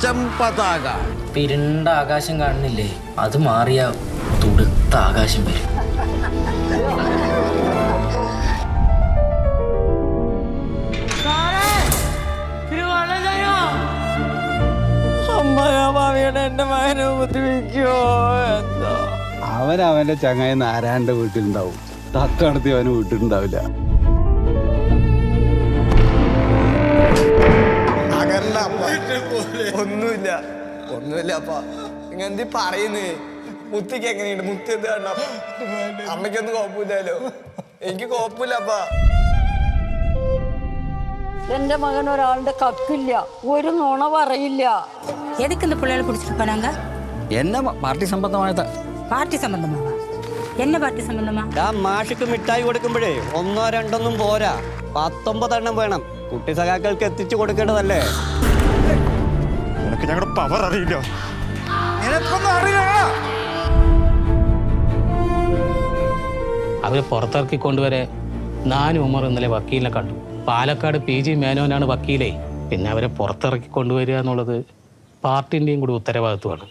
പച്ചം പതാക. ഇരുണ്ട ആകാശം കാണുന്നില്ലേ, അത് മാറിയ തുടുത്ത ആകാശം വരും. എന്റെ മകനെ ഉപദ്രവിക്കോ എന്തോ. അവനവന്റെ ചങ്ങായി നാരായണന്റെ വീട്ടിലുണ്ടാവും, തത്തടത്തി അവന് വീട്ടിലുണ്ടാവില്ല. ഒന്നുമില്ല ഒന്നുമില്ല അപ്പ ഇങ്ങെന്തി പറയുന്നേ. മുത്തിക്ക് എങ്ങനെയുണ്ട്? മുത്തി എന്ത് കണ്ട? അമ്മയ്ക്കൊന്നും കുഴപ്പമില്ലല്ലോ, എനിക്ക് കുഴപ്പമില്ലപ്പ. എന്റെ മകൻ ഒരാളുടെ കക്കില്ല, ഒരു നുണ പറയില്ല. எதுக்கு இந்த பிள்ளைகளை பிடிச்சிட்டு போனாங்க? என்ன പാർട്ടി സംബന്ധമായത്? പാർട്ടി സംബന്ധമാവാ? என்ன പാർട്ടി സംബന്ധമാ? മാഷിക്ക് മിഠായി കൊടുക്കുമ്പോഴേ ഒന്നോ രണ്ടൊന്നും പോരാ, 19 എണ്ണം വേണം. കുട്ടി സഖാക്കൾക്ക് എത്തിച്ചു കൊടുക്കേണ്ടതല്ലേ? നിനക്ക് ഞങ്ങളുടെ പവർ അറിയില്ല. നിനക്കൊന്നും അറിയില്ല. അവരെ പുറത്തിറക്കിക്കൊണ്ടുവരെ ഞാനും ഉമർ ഇന്നലെ വക്കീലിനെ കണ്ടു. പാലക്കാട് PG മേനോനാണ് വക്കീലേ. പിന്നെ അവരെ പുറത്തിറക്കി കൊണ്ടുവരിക എന്നുള്ളത് പാർട്ടിൻ്റെയും കൂടി ഉത്തരവാദിത്വമാണ്.